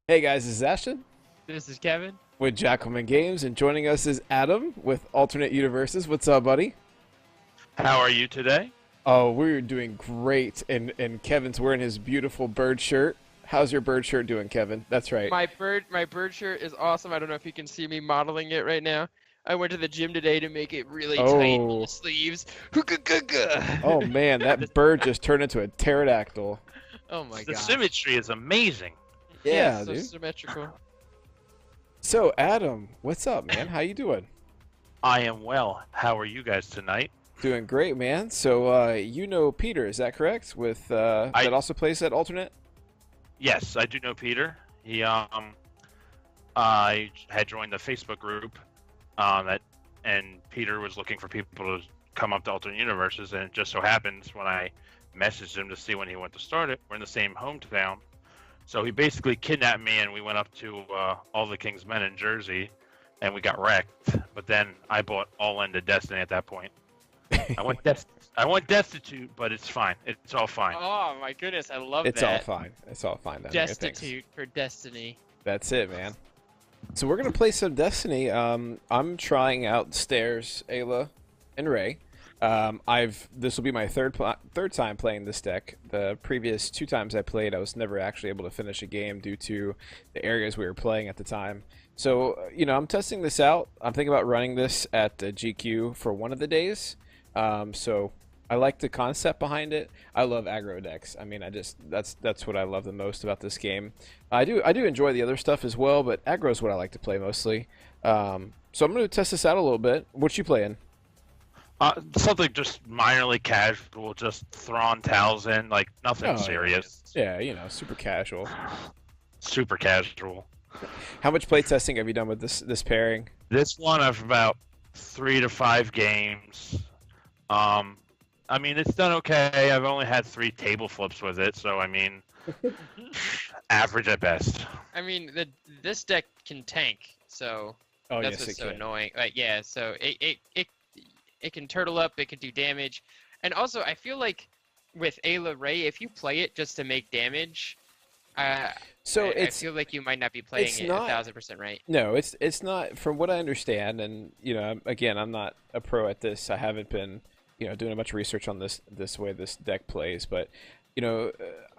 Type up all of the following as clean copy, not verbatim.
Hey guys, this is Ashton This is Kevin. with Jackalmen Games, and joining us is Adam with Alternate Universes. What's up, buddy? How are you today? Oh, we're doing great, and Kevin's wearing his beautiful bird shirt. How's your bird shirt doing, Kevin? That's right. My bird shirt is awesome. I don't know if you can see me modeling it right now. I went to the gym today to make it really tight on the Oh, sleeves. oh man, that bird just turned into a pterodactyl. Oh my The gosh. symmetry is amazing. Yeah, Yeah, so dude. symmetrical. So, Adam, what's up, man? How you doing? I am well. How are you guys tonight? Doing great, man. So, you know Peter, is that correct? With I that also plays at Alternate? Yes, I do know Peter. I had joined the Facebook group that and Peter was looking for people to come up to alternate universes, and it just so happens when I messaged him to see when he went to start it, we're in the same hometown. So he basically kidnapped me, and we went up to all the King's Men in Jersey, and we got wrecked. But then I bought all into Destiny at that point. I went destitute, but it's fine. It's all fine. Oh my goodness, I love It's all that. fine. It's all fine. Down here, thanks. Destitute for destiny. That's it, man. So we're gonna play some Destiny. I'm trying out Stairs, Ayla, and Ray. This will be my third time playing this deck. The previous two times I played, I was never actually able to finish a game due to the areas we were playing at the time. So I'm testing this out. I'm thinking about running this at GQ for one of the days. So I like the concept behind it. I love aggro decks. I mean, that's what I love the most about this game. I do enjoy the other stuff as well, but aggro is what I like to play mostly. So I'm going to test this out a little bit. What you playing? Something just minorly casual, just Thrawn Talzin, like nothing Oh serious. yeah, super casual. Super casual. How much play testing have you done with this pairing? This one I've about 3 to 5 games. I mean, it's done okay. I've only had 3 table flips with it, so I mean, average at best. I mean, this deck can tank, so Oh that's yes, what's it so can. annoying. Yeah, so it can turtle up, it can do damage, and also I feel like with Ayla Ray, if you play it just to make damage, uh, So I feel like you might not be playing it's it not 1000% right. no, it's not from what I understand, and again, I'm not a pro at this. I haven't been doing a bunch of research on this way this deck plays, but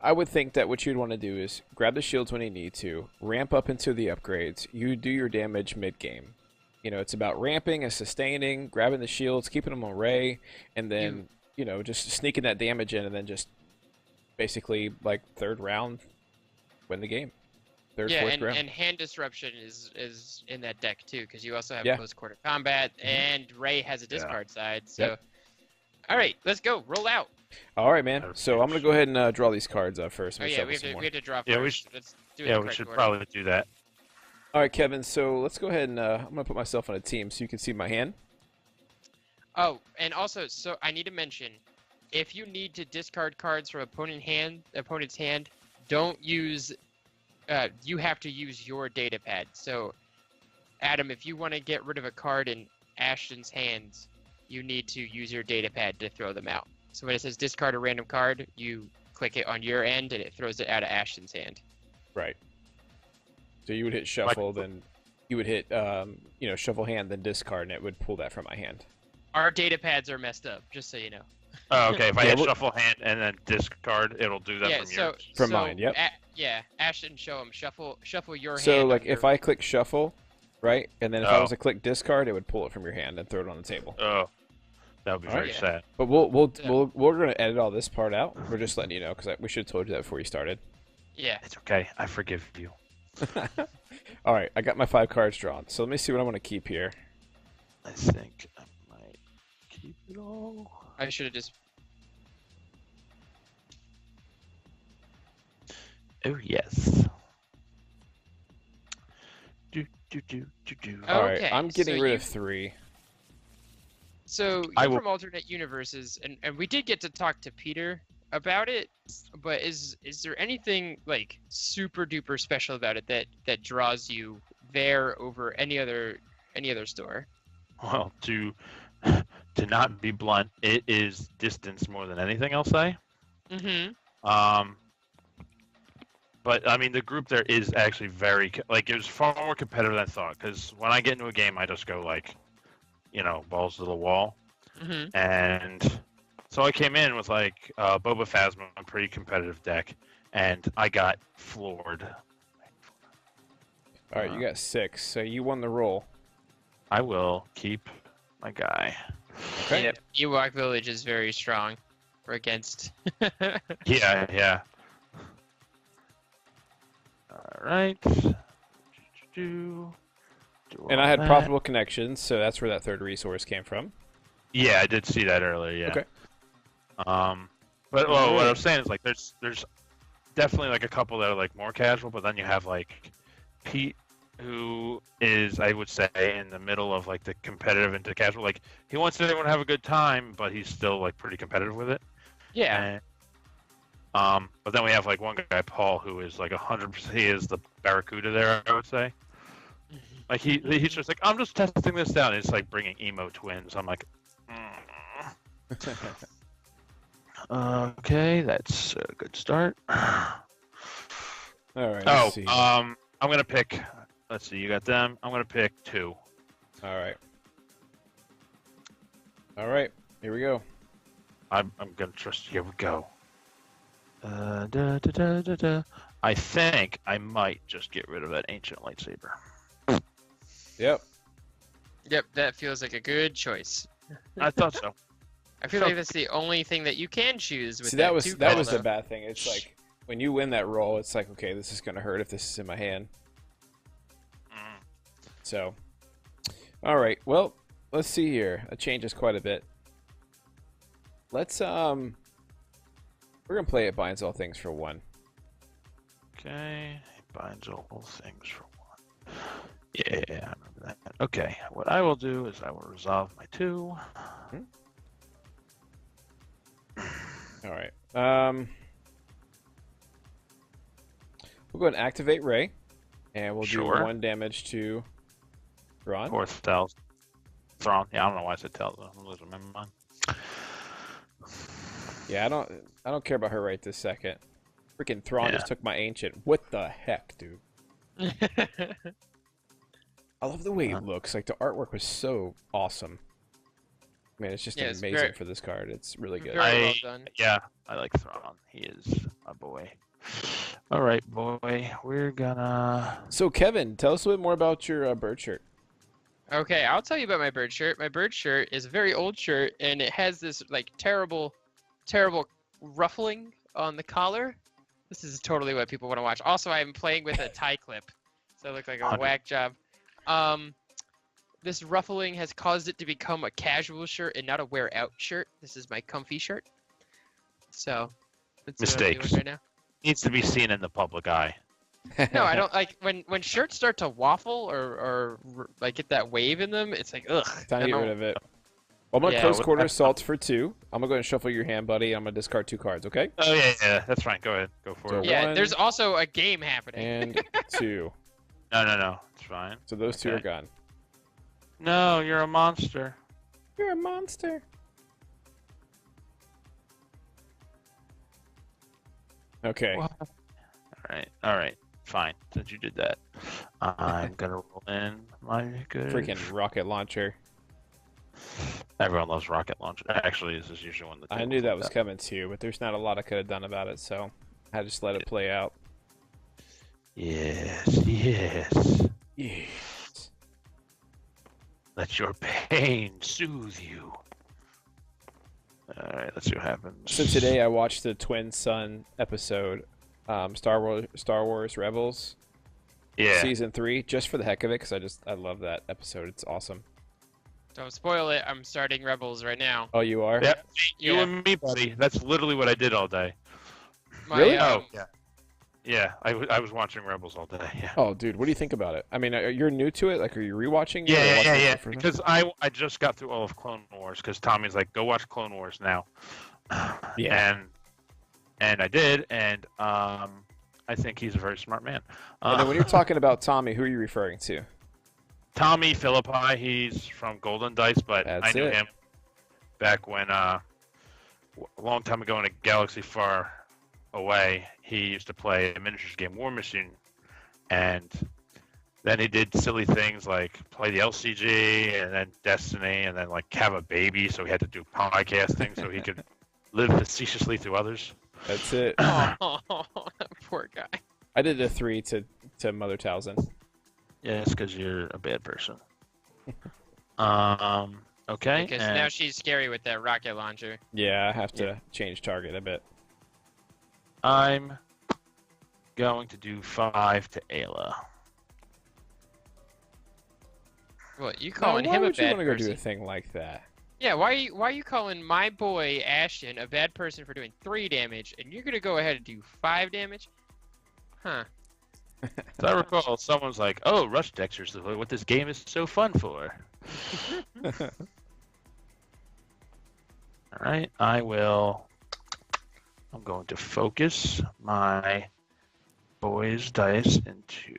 I would think that what you'd want to do is grab the shields when you need to, ramp up into the upgrades. You do your damage mid game. It's about ramping and sustaining, grabbing the shields, keeping them on Ray, and then just sneaking that damage in, and then just basically like third round win the game. Third, Yeah, fourth and, round. and hand disruption is in that deck too, because you also have Yeah. close quarter combat, Mhm. and Ray has a Yeah. discard side. So, Yep. all right, let's go. Roll out. All right, man. So I'm gonna go ahead and draw these cards first. Oh Let me yeah, shuffle we have some to more. we have to draw Yeah, we first. Let's do it in Yeah, the we correct should order. probably do that. All right, Kevin. So let's go ahead and I'm gonna put myself on a team so you can see my hand. Oh, and also, so I need to mention, if you need to discard cards from opponent's hand, don't use. You have to use your data pad. So, Adam, if you want to get rid of a card in Ashton's hands, you need to use your data pad to throw them out. So when it says discard a random card, you click it on your end and it throws it out of Ashton's hand. Right. So you would hit shuffle, then you would hit shuffle hand, then discard, and it would pull that from my hand. Our data pads are messed up, just so you know. Oh, okay. If I Yeah, hit we're- shuffle hand and then discard, it'll do that Yeah, from so yours. From so mine, yep. Yeah, Ashton, show him shuffle your So hand. like on if your- I click shuffle, right, and then if I Oh. was to click discard, it would pull it from your hand and throw it on the table. Oh, that would be Alright. very Yeah. sad. But we'll Yeah. we're gonna edit all this part out. We're just letting you know because we should have told you that before you started. Yeah, It's okay. I forgive you. All right, I got my 5 cards drawn. So let me see what I want to keep here. I think I might keep it all. I should have just. Oh yes. Do. Oh, All right, Okay, I'm getting so rid you- of 3. So I you're will- from alternate universes, and we did get to talk to Peter about it. But is there anything like super duper special about it that draws you there over any other store? Well, to not be blunt, it is distance more than anything. I'll say. Mm-hmm. Um, But I mean, the group there is actually very like it was far more competitive than I thought. Because when I get into a game, I just go like, balls to the wall. Mm-hmm. And so I came in with like Boba Phasma, a pretty competitive deck, and I got floored. All right, you got 6, so you won the roll. I will keep my guy. Okay. Yep. Ewok Village is very strong. We're against. Yeah. All right. And I had profitable connections, so that's where that third resource came from. Yeah, I did see that earlier. Yeah. Okay. But what I was saying is like there's definitely like a couple that are like more casual, but then you have like Pete, who is, I would say, in the middle of like the competitive into casual. Like he wants everyone to have a good time, but he's still like pretty competitive with it. Yeah. And, but then we have like one guy, Paul, who is like 100%. He is the Barracuda there, I would say. Like he's just like, I'm just testing this out. And it's like bringing emo twins. I'm like, okay, that's a good start. All right. I'm gonna pick. Let's see, you got them. I'm gonna pick 2. All right. Here we go. I'm gonna trust. Here we go. I think I might just get rid of that ancient lightsaber. Yep. Yep, that feels like a good choice. I thought so. I feel like that's the only thing that you can choose with See, that was though. the bad thing. It's like when you win that roll, it's like, okay, this is gonna hurt if this is in my hand. So, all right. Well, let's see here. That changes quite a bit. Let's we're gonna play It Binds All Things for 1. Okay, it binds all things for 1. Yeah, I remember that. Okay, what I will do is I will resolve my 2. All right. We'll go ahead and activate Ray, and we'll do 1 damage to Thrawn. 4,000. Thrawn. Yeah, I don't know why I said Tell. I'm losing my mind. Yeah, I don't care about her right this second. Freaking Thrawn just took my ancient. What the heck, dude? I love the way it looks. Like the artwork was so awesome. Man, it's just amazing for this card. It's really good. Very well done. Yeah, I like Thrawn. He is a boy. All right, boy. We're gonna. So, Kevin, tell us a bit more about your bird shirt. Okay, I'll tell you about my bird shirt. My bird shirt is a very old shirt, and it has this like terrible ruffling on the collar. This is totally what people want to watch. Also, I'm playing with a tie clip, so it looked like a whack job. This ruffling has caused it to become a casual shirt and not a wear-out shirt. This is my comfy shirt. So, that's mistakes. what I'm doing right now. Needs to be seen in the public eye. No, I don't like when shirts start to waffle or like get that wave in them. It's like ugh. Time to get rid of it. Well, I'm gonna close quarter assaults for 2. I'm gonna go ahead and shuffle your hand, buddy. I'm gonna discard 2 cards. Okay? Oh yeah, that's fine. Go ahead, go for it. Yeah, 1 there's also a game happening. and 2. No, it's fine. So those 2 are gone. No, you're a monster. You're a monster. Okay. What? All right, fine. Since you did that, I'm gonna roll in my good. Freaking rocket launcher. Everyone loves rocket launcher. Actually, this is usually one that. I knew that was coming too, but there's not a lot I could have done about it, so I just let it play out. Yes. Yes. Let your pain soothe you. All right, let's see what happens. So today I watched the Twin Sun episode, Star Wars Rebels, season 3, just for the heck of it, because I love that episode. It's awesome. Don't spoil it. I'm starting Rebels right now. Oh, you are? Yep. You and me, buddy. That's literally what I did all day. Really? Oh, yeah. Yeah, I was watching Rebels all day. Yeah. Oh, dude, what do you think about it? I mean, you're new to it. Like, are you rewatching it? Yeah. Because I just got through all of Clone Wars. Because Tommy's like, go watch Clone Wars now. Yeah. And I did, and I think he's a very smart man. And then when you're talking about Tommy, who are you referring to? Tommy Philippi. He's from Golden Dice, but I knew him back when a long time ago in a galaxy far away, he used to play a miniatures game, War Machine, and then he did silly things like play the LCG and then Destiny and then like have a baby, so he had to do podcasting so he could live facetiously to others. That's it. Oh, poor guy. I did a 3 to Mother Talzin. Yeah, it's because you're a bad person. Okay. Because now she's scary with that rocket launcher. Yeah, I have to change target a bit. I'm going to do 5 to Ayla. What, you calling him a would you bad want to go person? do a thing like that? Yeah, why are you calling my boy Ashten a bad person for doing 3 damage, and you're gonna go ahead and do 5 damage? Huh. So I recall someone's like, "Oh, Rush Dexter's what this game is so fun for." All right, I'm going to focus my boys' dice into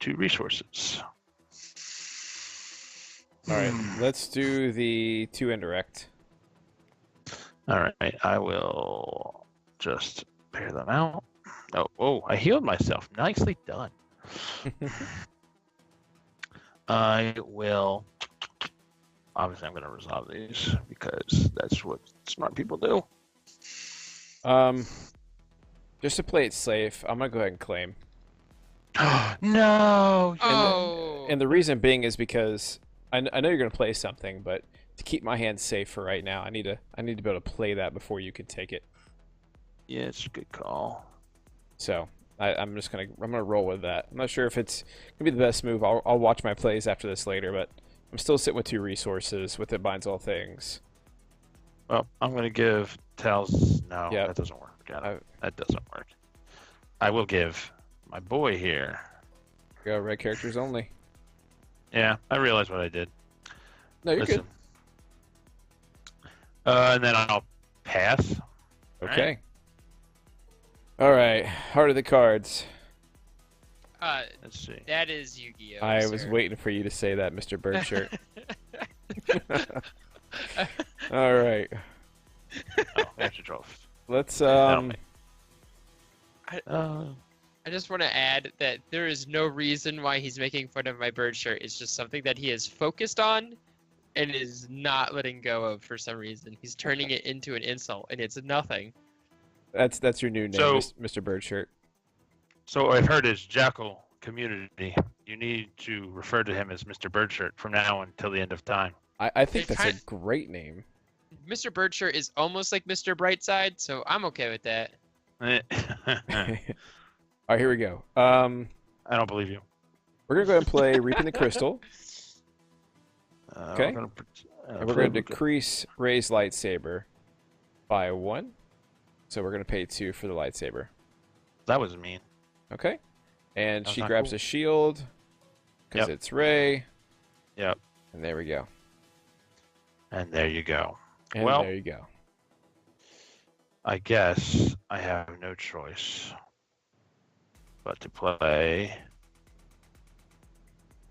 2 resources. All right, let's do the 2 indirect. All right, I will just pair them out. Oh, I healed myself. Nicely done. I will. Obviously, I'm going to resolve these because that's what smart people do. Just to play it safe, I'm gonna go ahead and claim. No. And the reason being is because I know you're gonna play something, but to keep my hand safe for right now, I need to be able to play that before you can take it. Yeah, it's a good call. So I'm gonna roll with that. I'm not sure if it's gonna be the best move. I'll watch my plays after this later, but I'm still sitting with 2 resources with It Binds All Things. Well, I'm going to give Tals. No, Yeah. that doesn't work. That doesn't work. I will give my boy here. Go red characters only. Yeah, I realize what I did. No, you're Listen. good. And then I'll pass. Okay. All right. Heart of the cards. Let's see. That is Yu-Gi-Oh! I was sir. waiting for you to say that, Mr. Birdshirt. All right. Oh, I have to draw. Let's That'll I just want to add that there is no reason why he's making fun of my bird shirt. It's just something that he is focused on and is not letting go of for some reason. He's turning it into an insult, and it's nothing. That's your new name, So- Mr. Birdshirt. So I've heard his Jackal community. You need to refer to him as Mr. Birdshirt from now until the end of time. I think They that's a kind- great name. Mr. Birdshirt is almost like Mr. Brightside, so I'm okay with that. I All right, here we go. don't believe you. We're gonna go ahead and play Reaping the Crystal, Okay. And and we're gonna decrease Ray's lightsaber by 1. So we're gonna pay 2 for the lightsaber. That was mean. Okay. And That's she not grabs cool. a shield because Yep. it's Ray. Yep. And there we go. And there you go. And Well- there you go. I guess I have no choice but to play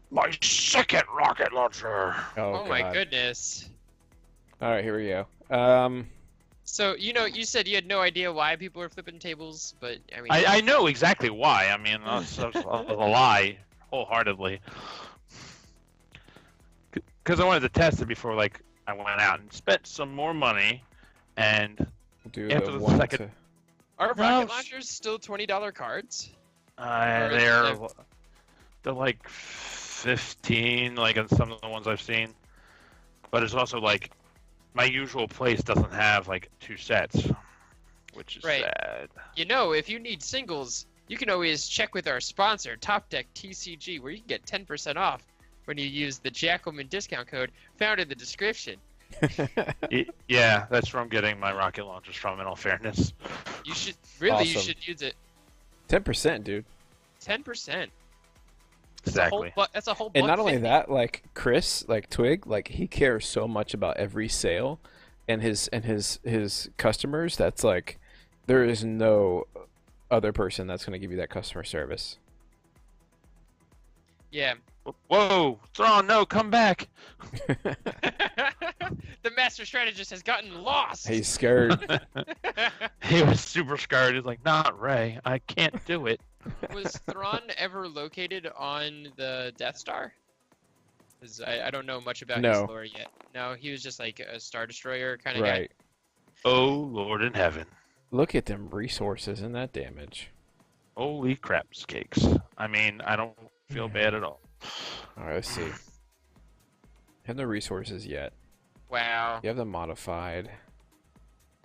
my second rocket launcher. Oh my God. goodness. All right, here we go. So, you said you had no idea why people are flipping tables, but, I mean... I know exactly why. I mean, that's a lie, wholeheartedly. Because I wanted to test it before, like, I went out and spent some more money, and Do After the the 1 second- to... Are No, rocket s- launchers still $20 cards? they're like 15, like in some of the ones I've seen. But it's also like my usual place doesn't have like 2 sets, which is Right. sad. If you need singles, you can always check with our sponsor, TopDeckTCG, where you can get 10% off when you use the Jackalmen discount code found in the description. Yeah, that's where I'm getting my rocket launchers from. In all fairness, You should really, you Awesome. should use it. 10%, dude. 10%. exactly. That's a whole. And not only $1.50. that, like Chris, like Twig, like he cares so much about every sale and his customers. That's like there is no other person that's going to give you that customer service. Yeah. Whoa, Thrawn, no, come back. The master strategist has gotten lost. He's scared. He was super scared. He's like, not Ray. I can't do it. Was Thrawn ever located on the Death Star? 'Cause I don't know much about his No. lore yet. No, he was just like a Star Destroyer kind of Right. Oh, Lord in heaven. Look at them resources and that damage. Holy crap, cakes. I mean, I don't feel bad at all. All right, let's see. Have no resources yet. guy. Wow. You have them modified.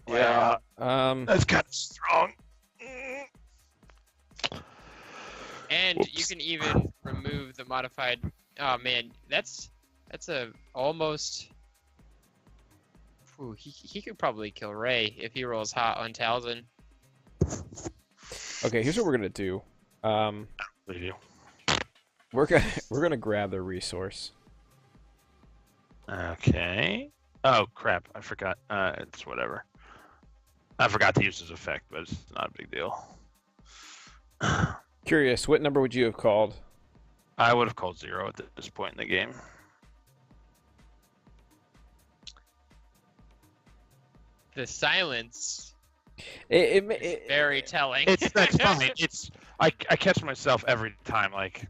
Yeah, That's kind of strong. And Whoops. you can even remove the modified. Oh man, that's a almost. Ooh, he could probably kill Ray if he rolls hot on Talzin. okay. Here's what we're gonna do. Leave you. We're gonna grab the resource. Okay. Oh crap! I forgot. It's whatever. I forgot to use his effect, but it's not a big deal. Curious, what number would you have called? I would have called 0 at this point in the game. The silence It, is very telling. That's fine. I catch myself every time. Like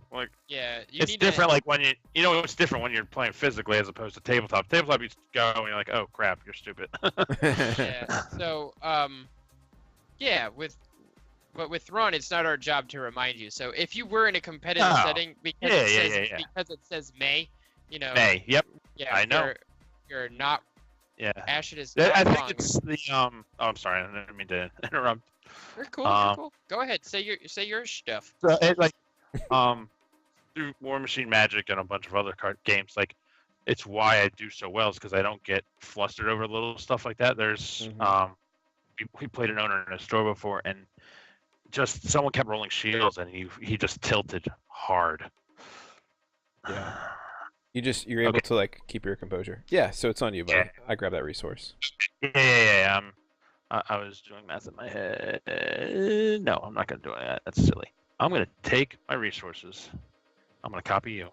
yeah, you it's need different. To, Like when it's different when you're playing physically as opposed to tabletop. Tabletop, you go and you're like, oh crap, you're stupid. yeah. So yeah, but with Thrawn, it's not our job to remind you. So if you were in a competitive No. setting because Yeah. because it says May, you know. May. Yep. Yeah, I know. You're not. Yeah. Ashton is I not think wrong. it's the Oh, I'm sorry. I didn't mean to interrupt. You're cool. You're cool. Go ahead. Say your stuff. So through War Machine Magic and a bunch of other card games, like it's why I do so well is because I don't get flustered over little stuff like that. There's we played an owner in a store before, and just someone kept rolling shields, and he just tilted hard. Yeah. You're able to like keep your composure. Yeah, so it's on you, buddy. I grabbed that resource. Yeah. I was doing math in my head. No, I'm not gonna do that. That's silly. I'm gonna take my resources. I'm gonna copy you.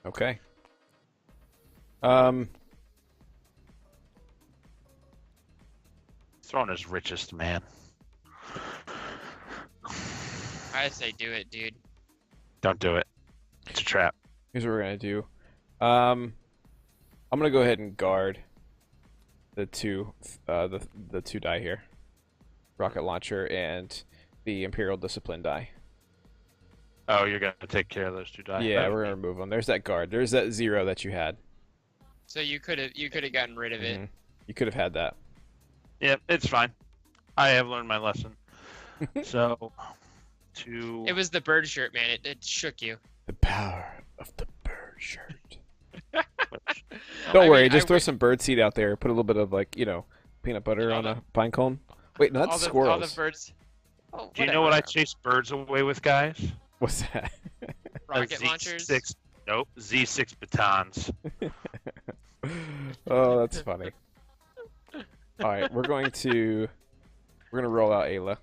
Okay. Throne is richest man. I say do it, dude. Don't do it. It's a trap. Here's what we're gonna do. I'm gonna go ahead and guard the two die here, rocket launcher and the Imperial Discipline die. Oh, you're gonna take care of those two die. Yeah, we're gonna remove them. There's that guard. There's that 0 that you had. So you could have gotten rid of it. You could have had that. Yeah, it's fine. I have learned my lesson. So, It was the bird shirt, man. It shook you. The power of the bird shirt. Don't worry, just throw some bird seed out there. Put a little bit of peanut butter on a pine cone. Wait, no, that's squirrels. All the birds. Oh, do you know what I chase birds away with, guys? What's that? Rocket launchers. Nope, Z6 batons. Oh, that's funny. All right, we're gonna roll out Ayla.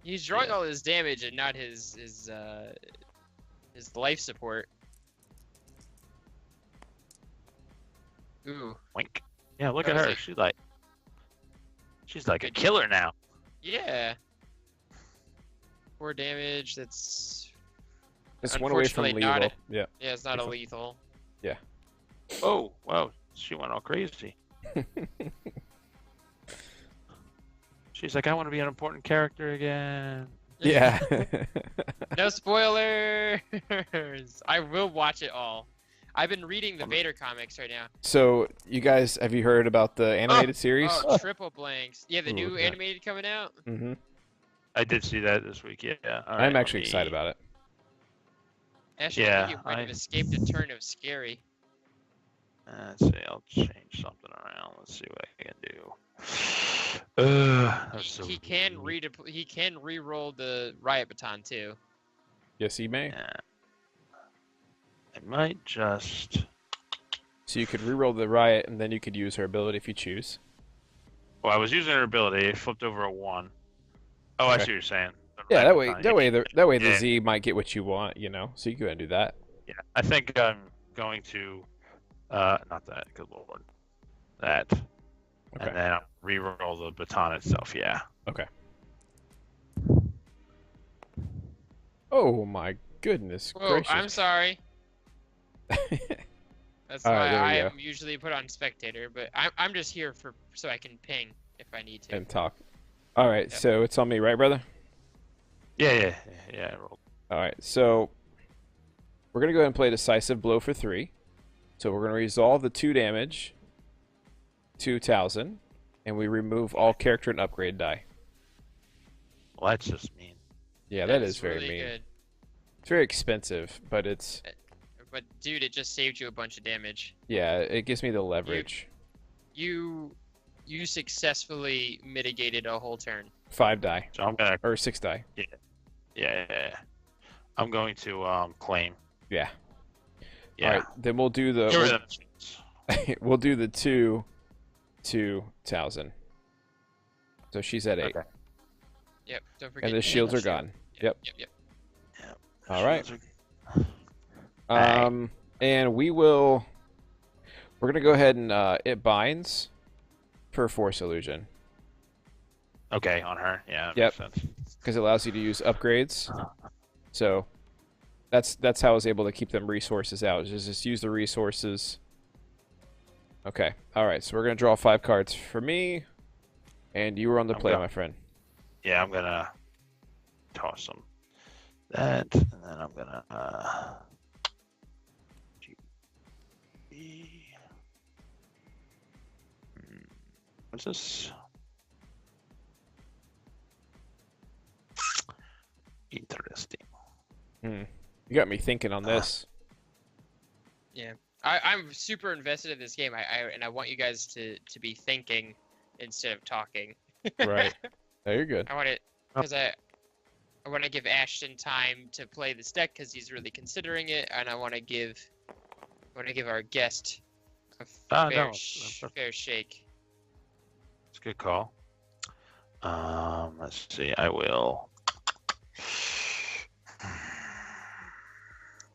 He's drawing all his damage and not his life support. Ooh. Wink. Yeah, look at her. She's like a killer now. Yeah. 4 damage. That's. It's one away from lethal. Yeah. Yeah, it's not a lethal. Yeah. Oh, wow. She went all crazy. She's like, I want to be an important character again. Yeah. No spoilers. I will watch it all. I've been reading the Vader comics right now. So, you guys, have you heard about the animated series? Oh, triple blanks. Yeah, the new animated coming out. Mm-hmm. I did see that this week, yeah. All I'm actually excited about it. Actually, Yeah, you might have escaped a turn of scary. Let's see, I'll change something around. Let's see what I can do. He can re-roll the riot baton too. Yes, he may. Yeah. I might just. So you could re-roll the riot, and then you could use her ability if you choose. Well, I was using her ability. It flipped over a 1. Oh, I see what you're saying. Yeah, that way the Z might get what you want, So you go ahead and do that. Yeah, I think I'm going to, not that, good lord, that, Okay. and then I'll re-roll the baton itself. Yeah. Okay. Oh my goodness Whoa, gracious. I'm sorry. That's All right, why there we I go. am usually put on spectator, but I'm just here for so I can ping if I need to. And talk. All right, Yep. so it's on me, right, brother? Yeah. I rolled. All right, so we're gonna go ahead and play decisive blow for 3. So we're gonna resolve the 2 damage to Towson, and we remove all character and upgrade die. Well, that's just mean. Yeah, that is is very really mean. good. It's very expensive, but it's But dude, it just saved you a bunch of damage. yeah, it gives me the leverage. You successfully mitigated a whole turn. 5 die So I'm gonna, or 6 die. yeah. I'm going to claim. Yeah. Yeah. All right, then we'll do Give her the them chance. we'll do the 2 to Towson. So she's at 8, Yep. Don't forget. and the shields are gone. Yep. Yep. All right. Alright. And we're gonna go ahead and it binds per force illusion Okay, on her. Yeah. That Yep. makes sense. because it allows you to use upgrades. So that's how I was able to keep them resources out. Just use the resources. Okay. All right. So we're gonna draw 5 cards for me, and you were on the I'm play, go- my friend. Yeah, I'm gonna toss them. That, and then I'm gonna what's this? Interesting. You got me thinking on this. I'm super invested in this game. I want you guys to be thinking instead of talking. Right. No, you're good. I want it because I want to give Ashton time to play this deck because he's really considering it, and I want to give our guest a fair, No, fair shake. it's a good call. Let's see. I will.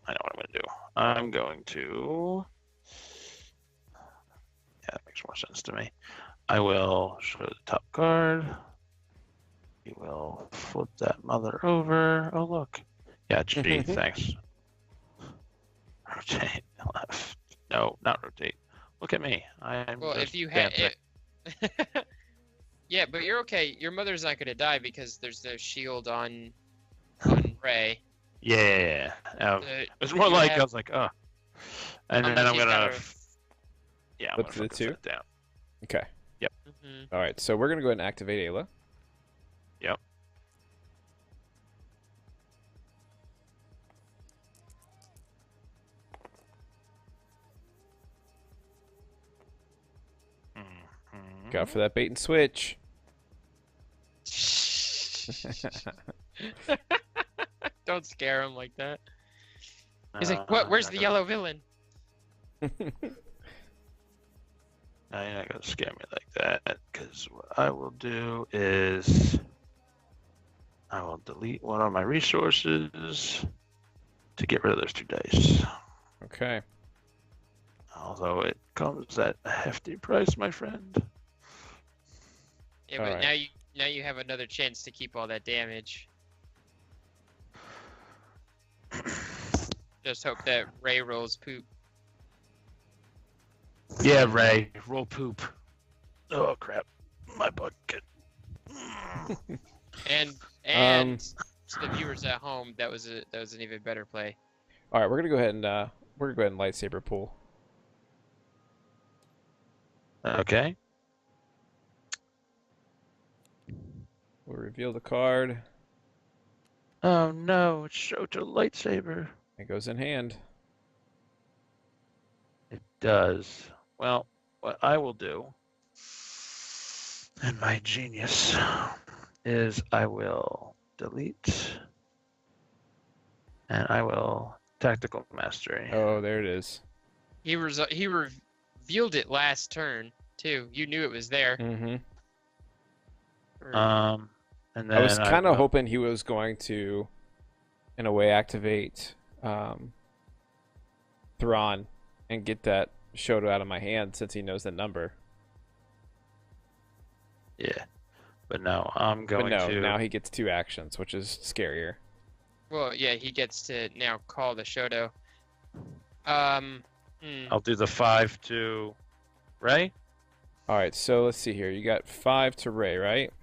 I know what I'm gonna do. I'm going to. Yeah, that makes more sense to me. I will show the top card. We will flip that mother over. Oh, look. Yeah, gee, thanks. Rotate left. No, not rotate. Look at me. I'm Well, just if you had dancing. it. Yeah, but you're okay. Your mother's not gonna die because there's no shield on Ray. Yeah. It was more you like have- I was like, oh. And then I'm She's gonna. gotta- Yeah, I'm Flip gonna to the focus 2? that down. Okay. Mhm. All right. So we're gonna go ahead and activate Ayla. Yep. Mhm. Go for that bait and switch. Don't scare him like that. He's like, "What? Where's the yellow villain?" No, you're not gonna scare me like that. Because what I will do is I will delete one of my resources to get rid of those 2 dice. Okay. Although it comes at a hefty price, my friend. Yeah, but Alright. now you have another chance to keep all that damage. Just hope that Ray rolls poop. Yeah, Ray, roll poop. Oh crap, my bucket. And Um, to the viewers at home, that was an even better play. All right, we're gonna go ahead and lightsaber pull. Okay. We'll reveal the card. Oh no, it's Shoto lightsaber. It goes in hand. It does. Well, what I will do, and my genius, is I will delete, and I will tactical mastery. Oh, there it is. He revealed it last turn too. You knew it was there. Mm-hmm. And then I was kind of will- hoping he was going to, in a way, activate Thrawn and get that Shoto out of my hand since he knows the number. Yeah. But no, I'm But going no, to. now he gets 2 actions, which is scarier. Well, yeah, he gets to now call the Shoto. I'll do the 5 to Ray. All right, so let's see here. You got 5 to Ray, right?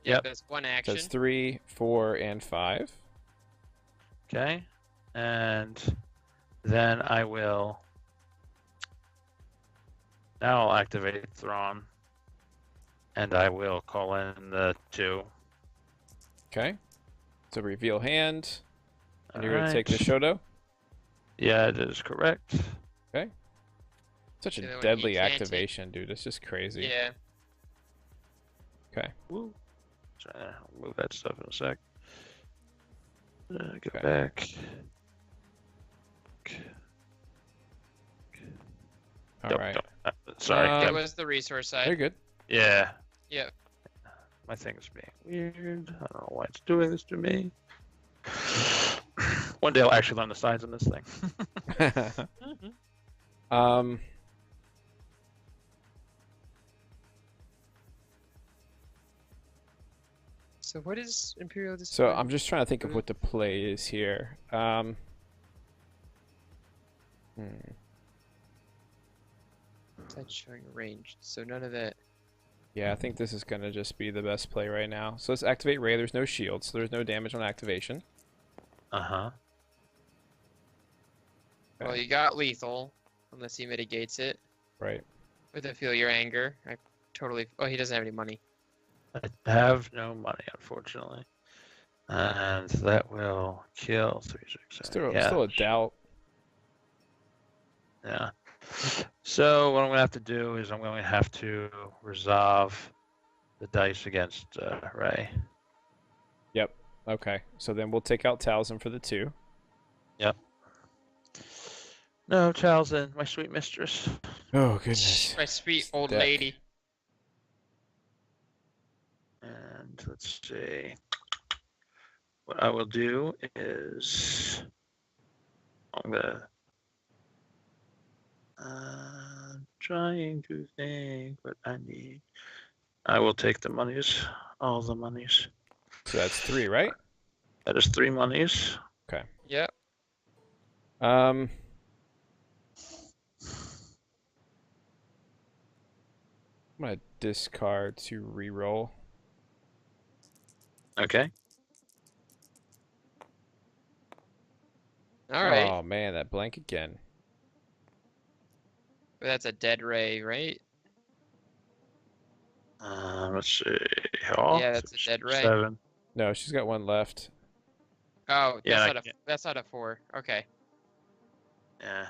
Yep. That's one So action. that's 3, 4, and 5. Okay. And then I will. Now I'll activate Thrawn. And I will call in the 2. Okay. So reveal hand. And you're All going to take the right. Shoto? Yeah, that is correct. Okay. Such So a then when deadly he can't activation, dude. It's just crazy. Yeah. Okay. Woo. So, I'll move that stuff in a sec. Get Okay. back. All right. Sorry. Um, It was the resource You're side. good. Yeah. Yep. My thing is being weird. I don't know why it's doing this to me. One day I'll actually learn the signs on this thing. um. So what is Imperial Discipline? So I'm just trying to think of what the play is here. That's showing range. So none of that. Yeah, I think this is going to just be the best play right now. So let's activate Ray. There's no shield, so there's no damage on activation. Uh-huh. Well, you got lethal, unless he mitigates it Right. with a feel your anger. I totally. Oh, he doesn't have any money. I have no money, unfortunately. And that will kill 3, 6, 7. Still a doubt. Yeah. So what I'm gonna have to do is I'm going to have to resolve the dice against Ray. Yep. Okay. So then we'll take out Talisman for the 2. Yep. No, Talzin, my sweet mistress. Oh, goodness. My sweet old Deck. lady. And let's see. What I will do is I'm gonna trying to think what I need. I will take the monies, all the monies. So that's 3, right? That is 3 monies. Yep. I'm gonna discard to reroll. Okay. All right. Oh man, that blank again. But that's a dead Ray, right? Let's see. Oh, Yeah, that's a dead Ray. 7. No, she's got 1 left. Oh, Yeah, that's not a 4. Okay. Yeah.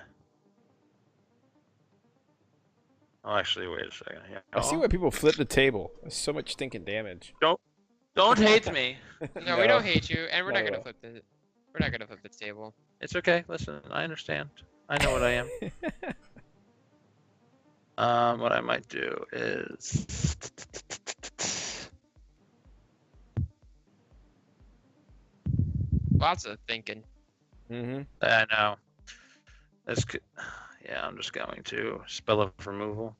Oh, actually, wait a second. Yeah. I see why people flip the table. There's so much stinking damage. Don't hate me. No, we don't hate you, and we're No, not we gonna won't. flip the. We're not gonna flip the table. It's okay. Listen, I understand. I know what I am. What I might do is Lots of thinking. Mm-hmm. I know. Yeah, I'm just going to spell of removal.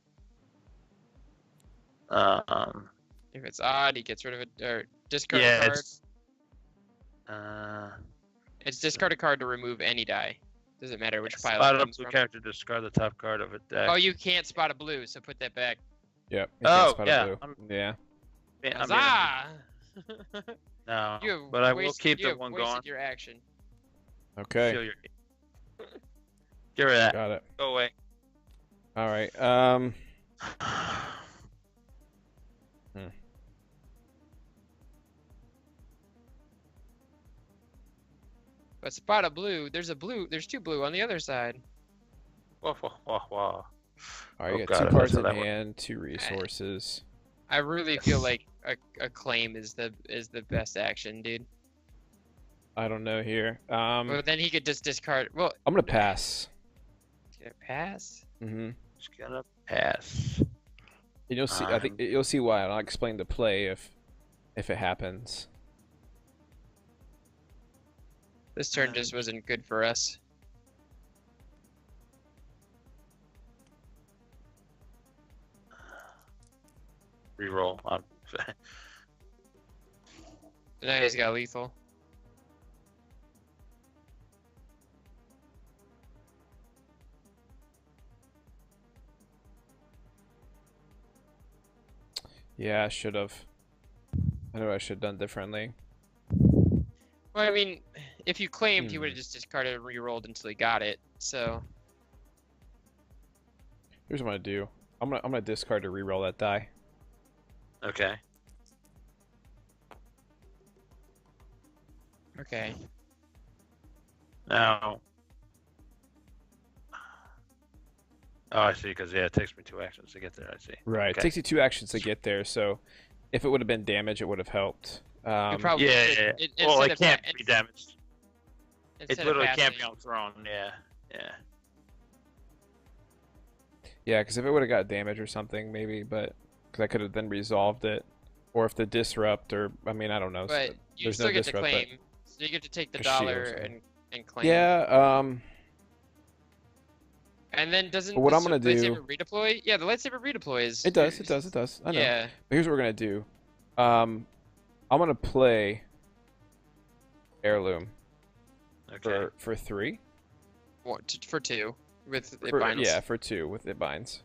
If it's odd, he gets rid of it or discard Yeah, a card. it's It's discard a card to remove any die. Doesn't matter which pile spot it a comes blue from. character, discard the top card of a deck. Oh, you can't spot a blue, so put that back. Yep. Oh, Spot yeah, a blue. I'm- Yeah. I'm being- Huzzah! no, You have but I will wasted- keep you the have one wasted going. your action. Okay. Feel your... Get rid of that. Got it. Go away. All right. But spot a blue. There's 2 blue on the other side. Wah, wah, wah, wah. All right. Oh, You got God, 2 if cards that's in how that works. hand, 2 resources. I really feel like a claim is the best action, dude. I don't know here. But then he could just discard. Well, I'm gonna pass. can it pass? Mm-hmm. Just gonna pass. And you'll see. I think you'll see why. And I'll explain the play if it happens. This turn just wasn't good for us. reroll. Now he's got lethal. Yeah, I should have. I know I should have done differently. Well, I mean, if you claimed, he would have just discarded and re-rolled until he got it. So Here's what I'm gonna do. I'm gonna discard to reroll that die. Okay. okay. Now. Oh, I see. Because yeah, it takes me 2 actions to get there. I see. Right. Okay. It takes you 2 actions to get there, so if it would have been damage, it would have helped. You probably Yeah. should, Yeah. Well, instead it of can't pa- be damaged. It instead of literally can't be passing- on throne. Yeah. Yeah. Yeah, because if it would have got damage or something, maybe, but because I could have then resolved it, or if the disrupt, or I mean, I don't know. But you there's still no get to disrupt, but- claim. So you get to take the A shield, dollar so- and claim. Yeah. And then doesn't But what the I'm gonna lightsaber redeploy? Yeah, the lightsaber redeploys. It does. It does. It does. I know. Yeah. But here's what we're gonna do. I'm gonna play heirloom Okay. for 3. For 2 with it For- binds. yeah, for 2 with it binds.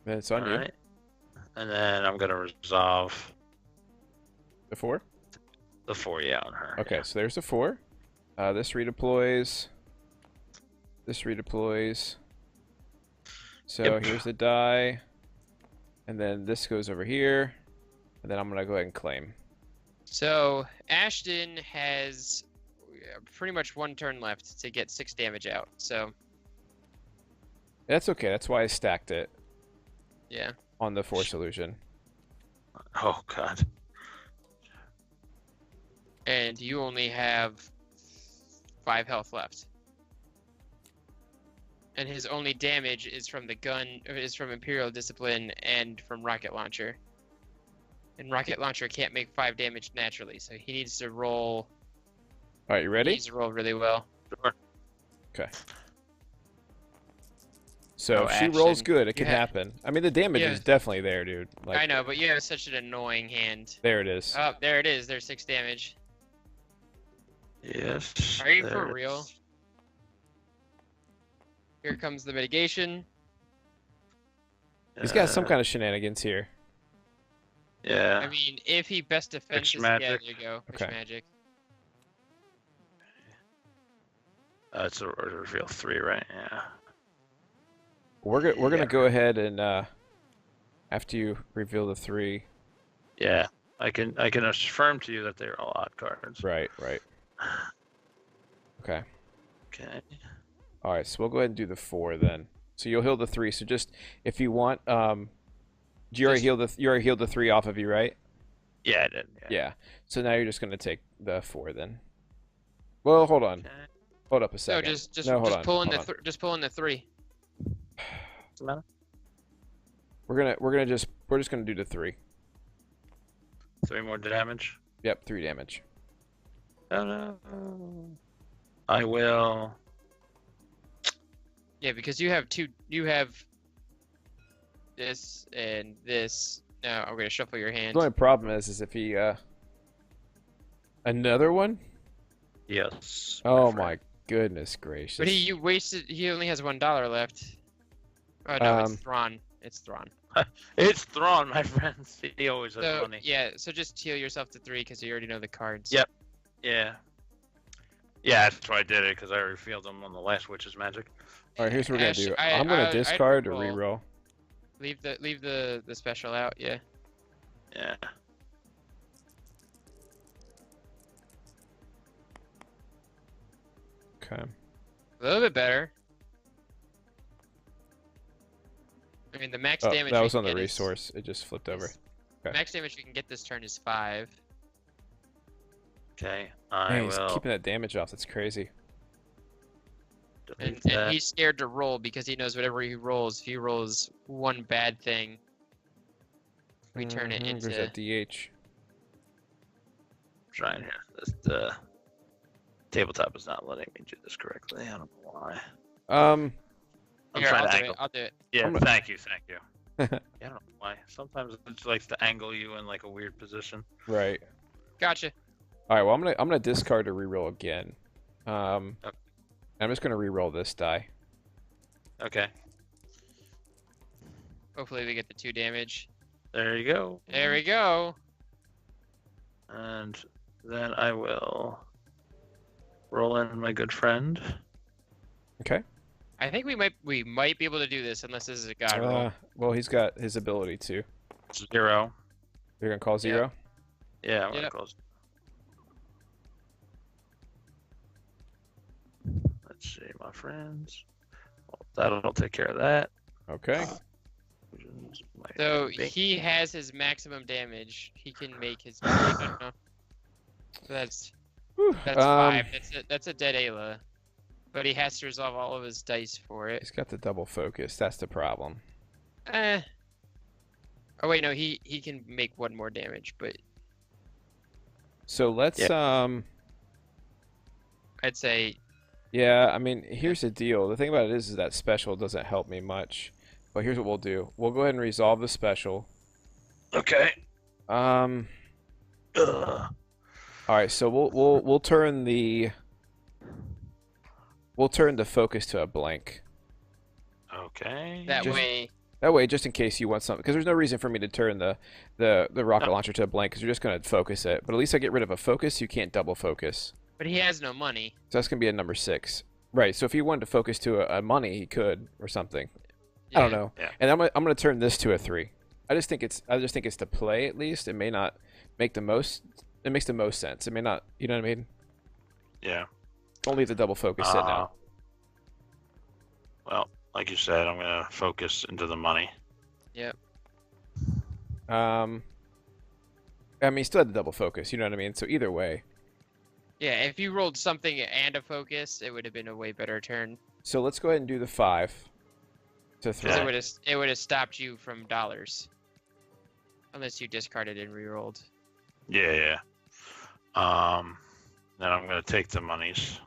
Then it's on All you. right. And then I'm gonna resolve The 4. the 4 on her. Okay, so there's the 4. This redeploys. This redeploys. So Yep. here's the die. And then this goes over here. And then I'm going to go ahead and claim. So Ashten has pretty much 1 turn left to get 6 damage out. So That's okay. That's why I stacked it yeah. on the Force Illusion. Oh god. And you only have 5 health left. And his only damage is from the gun, is from Imperial Discipline and from Rocket Launcher. And Rocket Launcher can't make 5 damage naturally, so he needs to roll. All right, you He ready? needs to roll really well. Sure. Okay. So Oh, if she rolls Ashten, good, it you can have- happen. I mean, the damage Yeah. is definitely there, dude. Like, I know, but you have such an annoying hand. there it is. Oh, there it is. There's 6 damage. Yes. Are you for there it real? is. Here comes the mitigation. He's got some kind of shenanigans here. Yeah. I mean, if he best defenses, yeah, there magic. you go. Pitch Okay. magic. It's a reveal 3, right? Yeah. We're gonna Yeah. go ahead and after you reveal the 3. Yeah. I can affirm to you that they're all odd cards. Right. Okay. Okay. All right, so we'll go ahead and do the 4 then. So you'll heal the 3. So just if you want, you already healed the 3 off of you, right? Yeah, I did. Yeah. So now you're just gonna take the 4 then. Well, hold on. Okay. Hold up a No, second. just No, hold just on, pull in hold the just pull in the 3. What's the matter? We're just gonna do the 3. 3 more damage. Yep, 3 damage. Oh no. I will. Yeah, because you have 2. You have this and this. Now I'm gonna shuffle your hand. The only problem is if he another one. Yes. Oh friend. my goodness gracious. But you wasted. He only has $1 left. Oh no, it's Thrawn. It's Thrawn. It's Thrawn, my friends. He always has So money. yeah, so just heal yourself to 3 because you already know the cards. Yep. Yeah. Yeah, that's why I did it, because I revealed them on the last Witch's Magic. All right, here's what we're gonna do. Ash, I'm gonna I'd discard or reroll. reroll. Leave the special out. Yeah. Yeah. Okay. A little bit better. I mean, the max Oh, damage. that we was can on the get is- resource. It just flipped over. Okay. Max damage we can get this turn is 5. Okay. I Man, he's will keeping that damage off. That's crazy. And, delete that. and he's scared to roll because he knows whatever he rolls, if he rolls one bad thing, we turn it There's into. that DH. Trying here. The tabletop is not letting me do this correctly. I don't know why. I'm Here, trying I'll to do angle. it. I'll do it. Yeah, I'm gonna- thank you. Yeah, I don't know why. Sometimes it just likes to angle you in like a weird position. Right. Gotcha. All right. Well, I'm gonna discard to reroll again. Okay. I'm just gonna reroll this die. Okay, Hopefully we get the 2 damage. there you go. There we go. And then I will roll in my good friend. Okay. I think we might be able to do this unless this is a god roll. Well, he's got his ability to. 0. You're gonna call 0. Yeah, I'm gonna Yep. close. Let's see, my friends. Well, that'll take care of that. Okay. So he has his maximum damage. He can make his. No. So that's Whew, 5. That's a dead Ayla. But he has to resolve all of his dice for it. He's got the double focus. That's the problem. Oh wait, no, he can make 1 more damage, but So let's I'd say Yeah, I mean, here's the deal. The thing about it is that special doesn't help me much. But here's what we'll do. We'll go ahead and resolve the special. Okay. All right, so we'll turn the focus to a blank. Okay. that Just- way. That way, just in case you want something, because there's no reason for me to turn the rocket launcher to a blank, because you're just gonna focus it. But at least I get rid of a focus. You can't double focus. But he has no money. So that's gonna be a number 6. Right. So if he wanted to focus to a money, he could or something. I don't Yeah. know. Yeah. And I'm gonna turn this to a 3. I just think it's to play at least. It may not make the most. It makes the most sense. It may not. You know what I mean? Yeah. Don't leave the double focus sit now. Well, like you said, I'm gonna focus into the money. Yep. I mean, he still had the double focus. You know what I mean? So either way. Yeah, if you rolled something and a focus, it would have been a way better turn. So let's go ahead and do the 5 to 3. Because it would have stopped you from dollars. Unless you discarded and rerolled. Yeah. Then I'm gonna take the monies.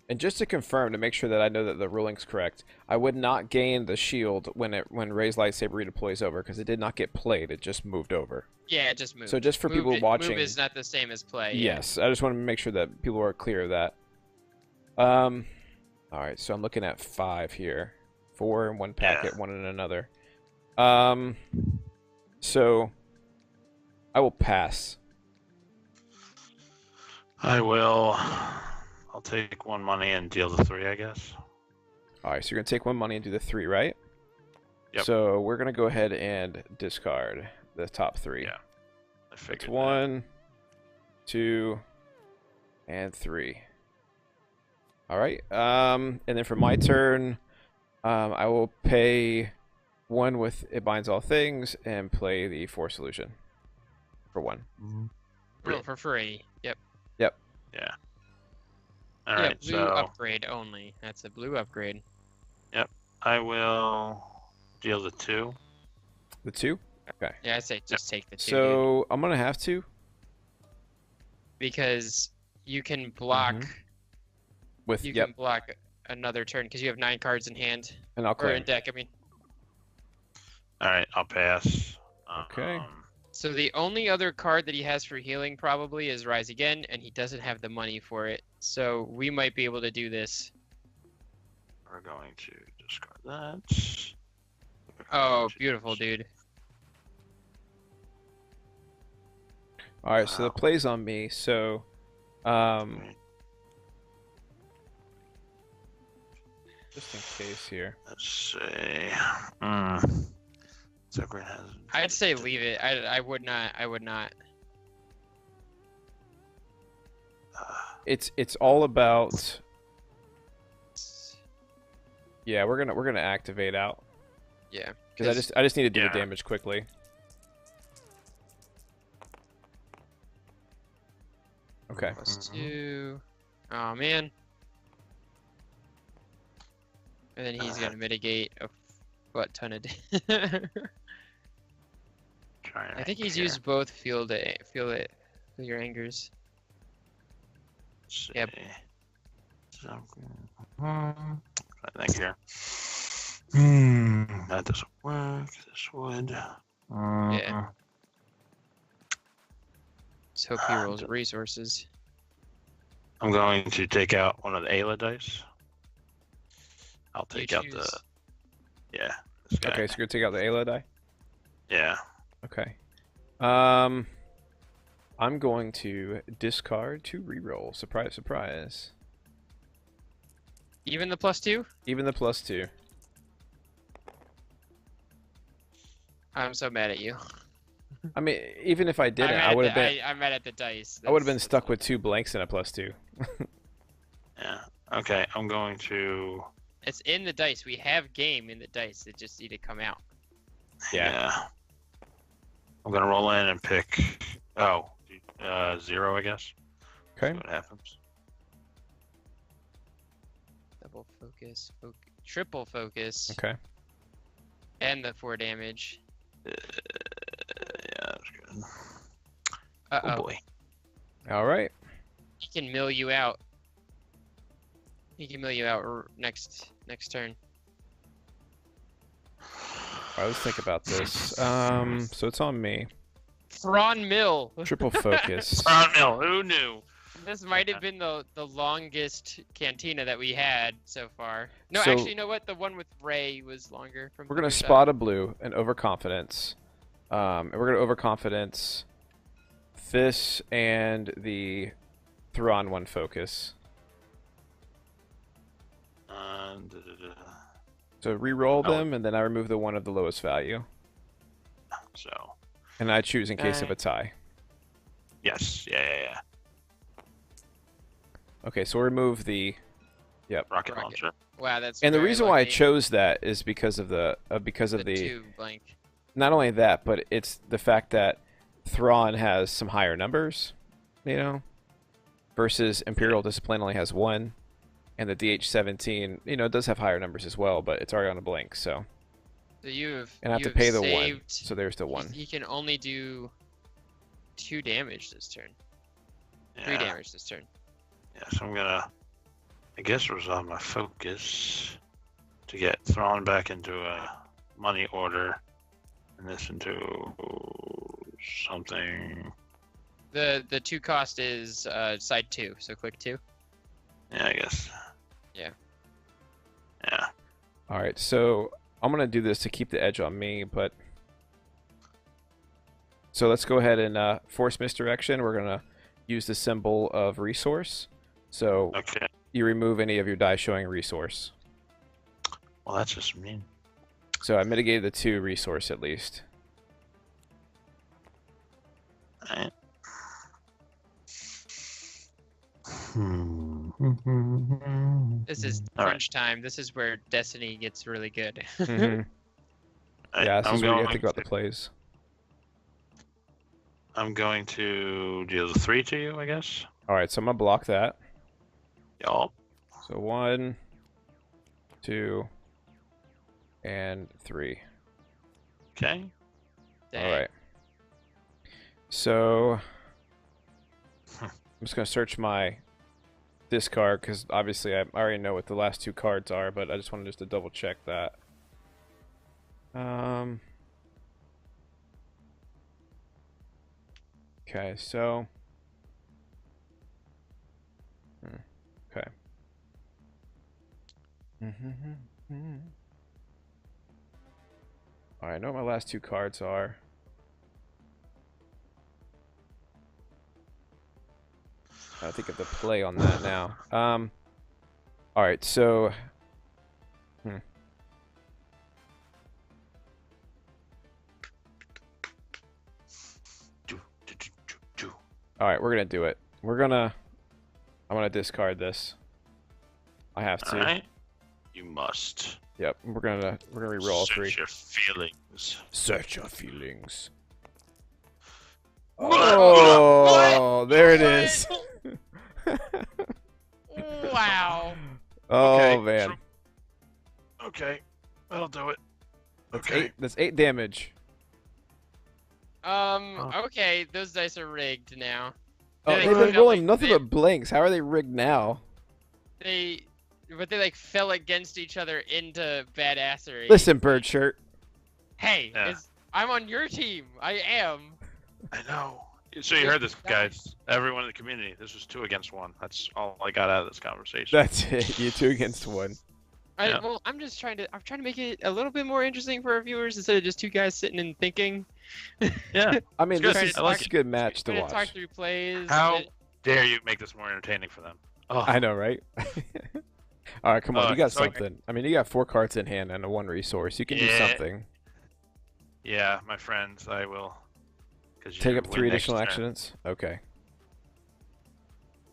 And just to confirm, to make sure that I know that the ruling's correct, I would not gain the shield when Ray's lightsaber redeploys over, because it did not get played. It just moved over. Yeah, it just moved. So just for people watching, Move is not the same as play. yes, I just want to make sure that people are clear of that. All right, so I'm looking at 5 here, 4 in one packet, 1 in another. So I will pass. I'll take 1 money and deal the 3, I guess. All right, so you're gonna take 1 money and do the 3, right? Yep. So we're gonna go ahead and discard the top 3. Yeah. I figured. It's 1, 2, and 3. All right. And then for my turn, I will pay 1 with It Binds All Things and play the 4 solution for 1. Roll for free. Yep. Yeah. All Yeah, right. blue So upgrade only. That's a blue upgrade. I will deal the 2. The 2. Yeah, I say just take the 2. Dude. So I'm gonna have to Because you can block. with You yep, can block another turn because you have 9 cards in hand and I'll or claim. in deck. I mean. All right. I'll pass. Okay. So the only other card that he has for healing probably is Rise Again, and he doesn't have the money for it. So we might be able to do this. We're going to discard that. Oh, beautiful, dude. All right. So the Wow. play's on me. So, just in case here. Let's see. Zucker has. I'd say leave it. I would not. I would not. It's all about. Yeah, we're gonna activate out. Yeah. Because I just need to do Yeah. the damage quickly. Okay. +2. Oh man. And then he's gonna mitigate a butt ton of. I think he's used both feel your angers. Yep. I think here. That doesn't work. This would. Yeah. Let's hope he rolls resources. I'm going to take out one of the Ayla dice. I'll You take out the. choose. Yeah. This guy. Okay, so you're gonna take out the Ayla die. Yeah. Okay. I'm going to discard to reroll. Surprise, surprise. Even the +2? Even the +2. I'm so mad at you. I mean, even if I didn't, I'm I would have been. I'm mad at the dice. I would have been That's stuck with 2 blanks and a +2. Yeah. Okay. I'm going to. It's in the dice. We have game in the dice. It just need to come out. Yeah. I'm gonna roll in and pick. Oh, 0, I guess. Okay. See what happens. Double focus, triple focus, Okay. and the 4 damage. Yeah, that's good. Uh Oh oh. boy. All right. He can mill you out. He can mill you out next turn. All right, let's think about this. So it's on me. Thrawn Mill. Triple focus. Oh no! Who knew? This might have been the longest cantina that we had so far. No, So- actually, you know what? The one with Ray was longer. From We're gonna Thundershot. spot a blue and overconfidence. And we're gonna overconfidence this and the Thrawn one focus. So re-roll Oh. them, and then I remove the one of the lowest value, So and I choose in case of a tie. yes, yeah. Okay, so we'll remove the. Rocket Rocket. launcher. Wow, that's. And the very reason why I lucky. chose that is because of the 2 blank. not only that, but it's the fact that Thrawn has some higher numbers, you know, versus Imperial Discipline only has 1, and the DH-17, you know, does have higher numbers as well, but it's already on a blink, so. So you've. And I have to you've pay the 1, saved- so there's the 1. He can only do 2 damage this turn. 3 Yeah. damage this turn. Yes, I'm gonna. I guess resolve my focus to get thrown back into a money order, and this into something. The 2 cost is side 2, so click 2. Yeah, I guess. Yeah. Yeah. All right, so I'm going to do this to keep the edge on me, but... So let's go ahead and force misdirection. We're going to use the symbol of resource. So Okay. you remove any of your die showing resource. Well, that's just mean. So I mitigated the 2 resource at least. Alright. This is All right. crunch time. This is where Destiny gets really good. Mhm. Yeah, this is where you have to think about the plays. I'm going to deal the 3 to you, I guess. All right, so I'm going to block that. Y'all. So 1, 2, and 3. Okay. Dang. All right. So I'm just gonna search my discard because obviously I already know what the last 2 cards are, but I just wanted just to double check that. Okay, so. Okay. All right, I know what my last 2 cards are. I think of the play on that now. All right, so. All right, we're gonna do it. I'm gonna discard this. I have to. All right. You must. Yep, we're gonna re-roll all 3. Search your feelings. Search your feelings. What? Oh, there it is. Wow. Oh Okay, man, Okay, that'll do it. that's Okay. 8. That's 8 damage. Okay, those dice are rigged now. Oh, They they've been feel rolling like nothing they- but blanks. How are they rigged now? They like fell against each other into badassery. Listen, bird shirt. Hey, Yeah. I'm on your team. I am. I know. So you heard this, guys. Everyone in the community. This was 2 against 1. That's all I got out of this conversation. That's it. You 2 against 1. Yeah. Well, I'm trying to make it a little bit more interesting for our viewers instead of just 2 guys sitting and thinking. Yeah. I mean, It's this good. is I like a good match to Trying to talk watch. through plays. How dare you make this more entertaining for them? Oh, I know, right? All right, come on. You got so I- something. I mean, you got 4 cards in hand and a 1 resource. You can do Yeah. something. yeah, my friends, I will. Take up 3 additional actions. Okay.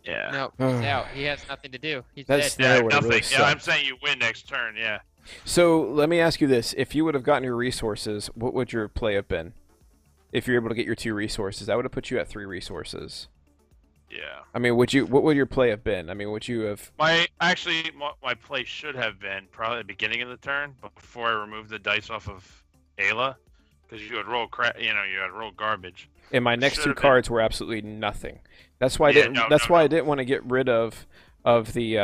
Yeah. No, he's out. He has nothing to do. He's That's dead. Yeah, That would've nothing. really Yeah, I'm sucked. saying you win next turn. Yeah. So let me ask you this: if you would have gotten your resources, what would your play have been? If you're able to get your 2 resources, that would have put you at 3 resources. Yeah. I mean, what would your play have been? I mean, would you have? My play should have been probably the beginning of the turn before I removed the dice off of Ayla, because you had roll you had roll garbage. And my next 2 Should've been. cards were absolutely nothing. That's why I Yeah, didn't. no, that's no, why no. I didn't want to get rid of the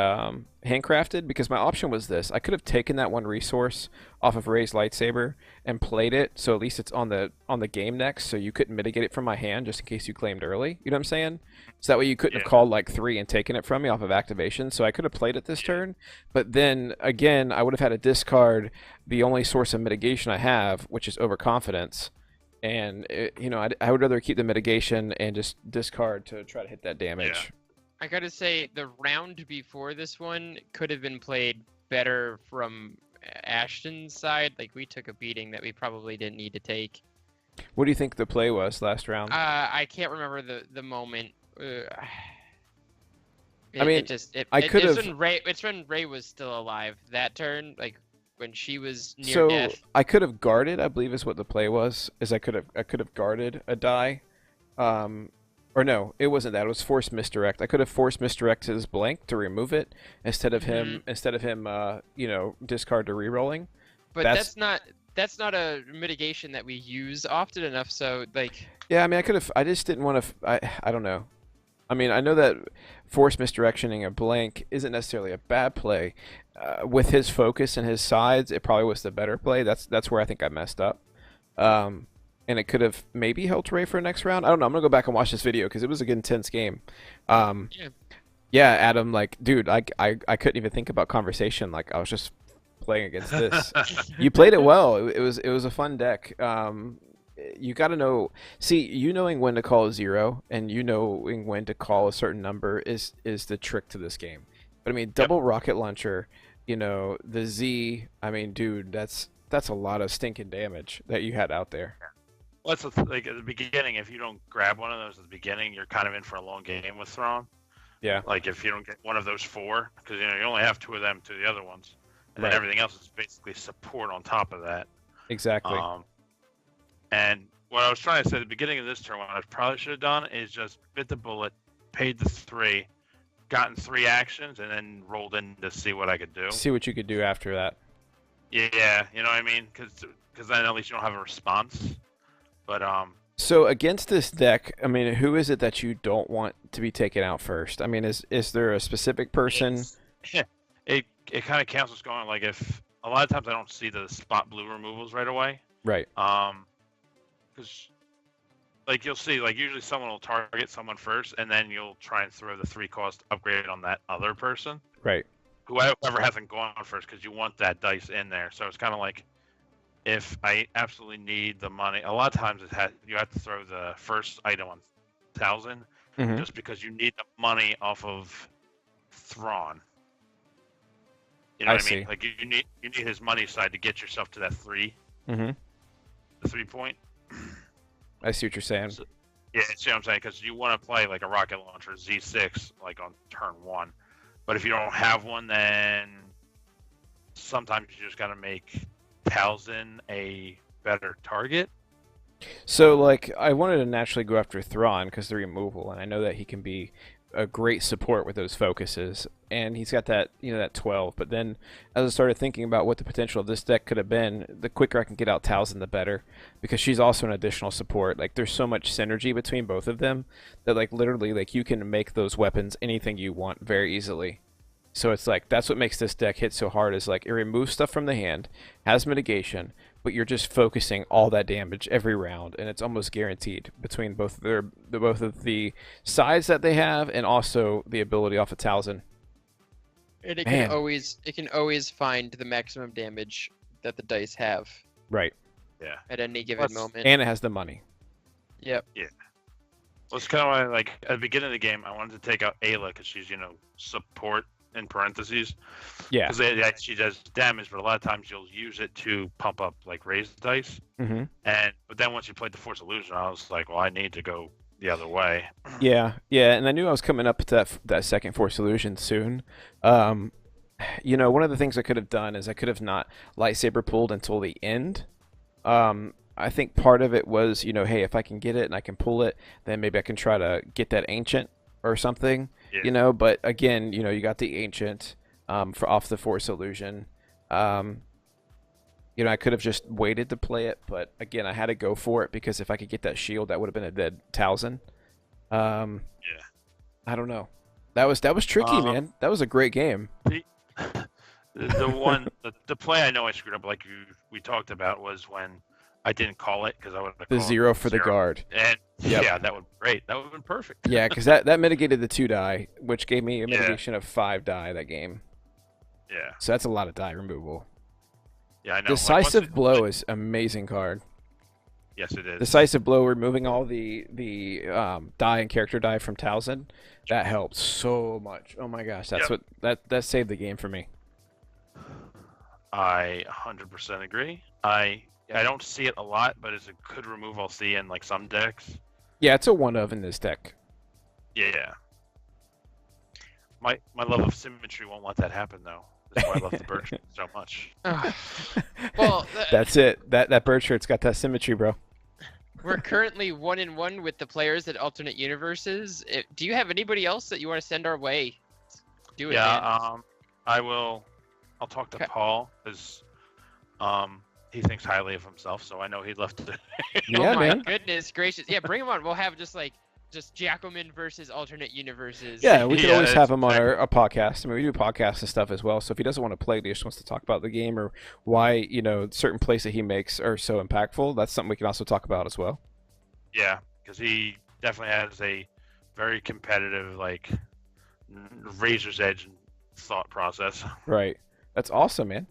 handcrafted, because my option was this: I could have taken that 1 resource off of Ray's lightsaber and played it, so at least it's on the game next, so you couldn't mitigate it from my hand just in case you claimed early. You know what I'm saying? So that way you couldn't have Yeah. called like 3 and taken it from me off of activation. So I could have played it this turn, but then again I would have had to discard the only source of mitigation I have, which is overconfidence. And I would rather keep the mitigation and just discard to try to hit that damage. I gotta say, the round before this one could have been played better from Ashton's side. Like, we took a beating that we probably didn't need to take. What do you think the play was last round? I can't remember the moment. I mean, I could have. It's when Ray was still alive. That turn, like when she was near So death. I could have guarded, I believe is what the play was. Is I could have guarded a die. Or no, it wasn't that. It was force misdirect. I could have force misdirect his blank to remove it instead of him discard to re-rolling. But that's- that's not a mitigation that we use often enough. So like. Yeah, I mean, I could have. I just didn't want to. I don't know. I mean, I know that force misdirectioning a blank isn't necessarily a bad play. With his focus and his sides, it probably was the better play. That's where I think I messed up. And it could have maybe helped Ray for next round. I don't know. I'm gonna go back and watch this video because it was a good intense game. Yeah, Adam. Like, dude, I couldn't even think about conversation. Like, I was just playing against this. You played it well. It was a fun deck. You got to know. See, you knowing when to call a 0 and you knowing when to call a certain number is the trick to this game. But I mean, double rocket launcher. The Z. I mean, dude, that's a lot of stinking damage that you had out there. Well, that's like at the beginning. If you don't grab one of those at the beginning, you're kind of in for a long game with Thrawn. Yeah. Like if you don't get one of those 4, because you only have 2 of them to the other ones, and Right. then everything else is basically support on top of that. Exactly. And what I was trying to say at the beginning of this turn, what I probably should have done is just bit the bullet, paid the 3, gotten 3 actions, and then rolled in to see what I could do. See what you could do after that. Yeah, you know what I mean? Because then at least you don't have a response. But So against this deck, I mean, who is it that you don't want to be taken out first? I mean, is there a specific person? it kind of counts as going like if a lot of times I don't see the spot blue removals right away. Right. Because like you'll see, like usually someone will target someone first, and then you'll try and throw the 3-cost upgrade on that other person. Right. Whoever hasn't gone first, because you want that dice in there. So it's kind of like if I absolutely need the money. A lot of times you have to throw the first item on 1,000 Mhm. just because you need the money off of Thrawn. You know I what I see. mean? Like you need his money side to get yourself to that 3, Mhm. the 3 point. I see what you're saying. So- Yeah, see what I'm saying? Because you want to play like a rocket launcher Z6 like on turn 1, but if you don't have one, then sometimes you just got to make Talzin a better target. So, like, I wanted to naturally go after Thrawn because the removal, and I know that he can be a great support with those focuses, and he's got that, that 12. But then, as I started thinking about what the potential of this deck could have been, the quicker I can get out Talzin, the better, because she's also an additional support. Like, there's so much synergy between both of them that, like, literally, like, you can make those weapons anything you want very easily. So it's like that's what makes this deck hit so hard is like it removes stuff from the hand, has mitigation, but you're just focusing all that damage every round, and it's almost guaranteed between both of the sides that they have and also the ability off of Talzin. And Man. it can always find the maximum damage that the dice have Right. Yeah. at any given moment. And it has the money. Yep. Well, it's kind of why, like, at the beginning of the game, I wanted to take out Ayla because she's, support in parentheses. Yeah. Because she does damage, but a lot of times you'll use it to pump up, like, raised dice. Mm-hmm. But then once you played the Force Illusion, I was like, well, I need to go the other way. Yeah, and I knew I was coming up to that second Force Illusion soon. One of the things I could have done is I could have not lightsaber pulled until the end. I think part of it was, hey, if I can get it and I can pull it, then maybe I can try to get that ancient or something. Yeah. But again, you got the ancient for off the Force Illusion. I could have just waited to play it, but again, I had to go for it because if I could get that shield, that would have been a dead Talzin. Yeah. I don't know. That was tricky, man. That was a great game. The play I know I screwed up, like we talked about, was when I didn't call it because I would have The 0 for the guard. And Yep. yeah, that would be great. That would have been perfect. Yeah, because that mitigated the 2 die, which gave me a mitigation of 5 die that game. Yeah. So that's a lot of die removal. Yeah, I know. Decisive Blow is amazing card. Yes, it is. Decisive Blow, removing all the die and character die from Talzin, that helped so much. Oh my gosh, that's Yep. that saved the game for me. I 100% agree. I don't see it a lot, but it's a good remove I'll see in like some decks. Yeah, it's a one of in this deck. Yeah. My love of symmetry won't let that happen though. That's why I love the bird so much. Well, That's it. That bird shirt's got that symmetry, bro. we're currently 1-1 with the players at alternate universes. Do you have anybody else that you want to send our way? Do it. Yeah, man. I will. I'll talk to Okay. Paul because he thinks highly of himself, so I know he'd love to. Yeah, Oh my man. goodness gracious! Yeah, bring him on. We'll have just Jackalmen versus alternate universes. Yeah, we could Yeah, always have that's him on our podcast. I mean, we do podcasts and stuff as well. So if he doesn't want to play, he just wants to talk about the game or why, certain plays that he makes are so impactful, that's something we can also talk about as well. Yeah, because he definitely has a very competitive, like, razor's edge thought process. Right. That's awesome, man.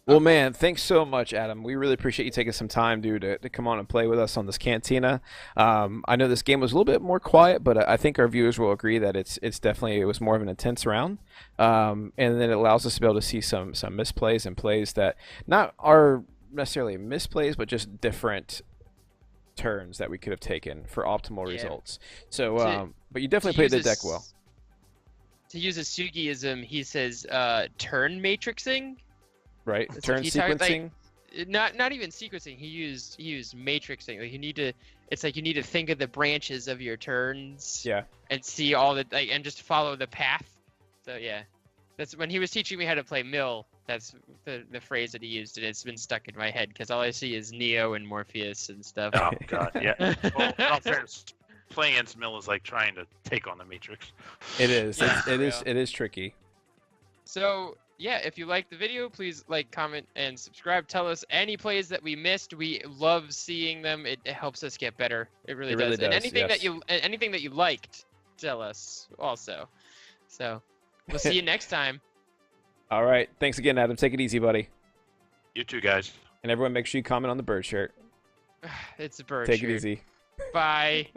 Well, man, thanks so much, Adam. We really appreciate you taking some time, dude, to come on and play with us on this Cantina. I know this game was a little bit more quiet, but I think our viewers will agree that it was more of an intense round. And then it allows us to be able to see some misplays and plays that not are necessarily misplays, but just different turns that we could have taken for optimal results. So, but you definitely played the deck well. To use a Sugiism, he says turn matrixing. Right, It's turn like he talked, sequencing. Not even sequencing. He used matrixing. Like it's like you need to think of the branches of your turns. Yeah. And see all the and just follow the path. So yeah, that's when he was teaching me how to play Mill. That's the phrase that he used, and it's been stuck in my head because all I see is Neo and Morpheus and stuff. Oh god, yeah. Well, in all fairness, playing against Mill is like trying to take on the Matrix. It is. Yeah, It is tricky. So yeah, if you like the video, please like, comment, and subscribe. Tell us any plays that we missed. We love seeing them. It helps us get better. It really does. And anything that you liked, tell us also. So we'll see you next time. All right. Thanks again, Adam. Take it easy, buddy. You too, guys. And everyone, make sure you comment on the bird shirt. It's a bird. Take shirt. it easy. Bye.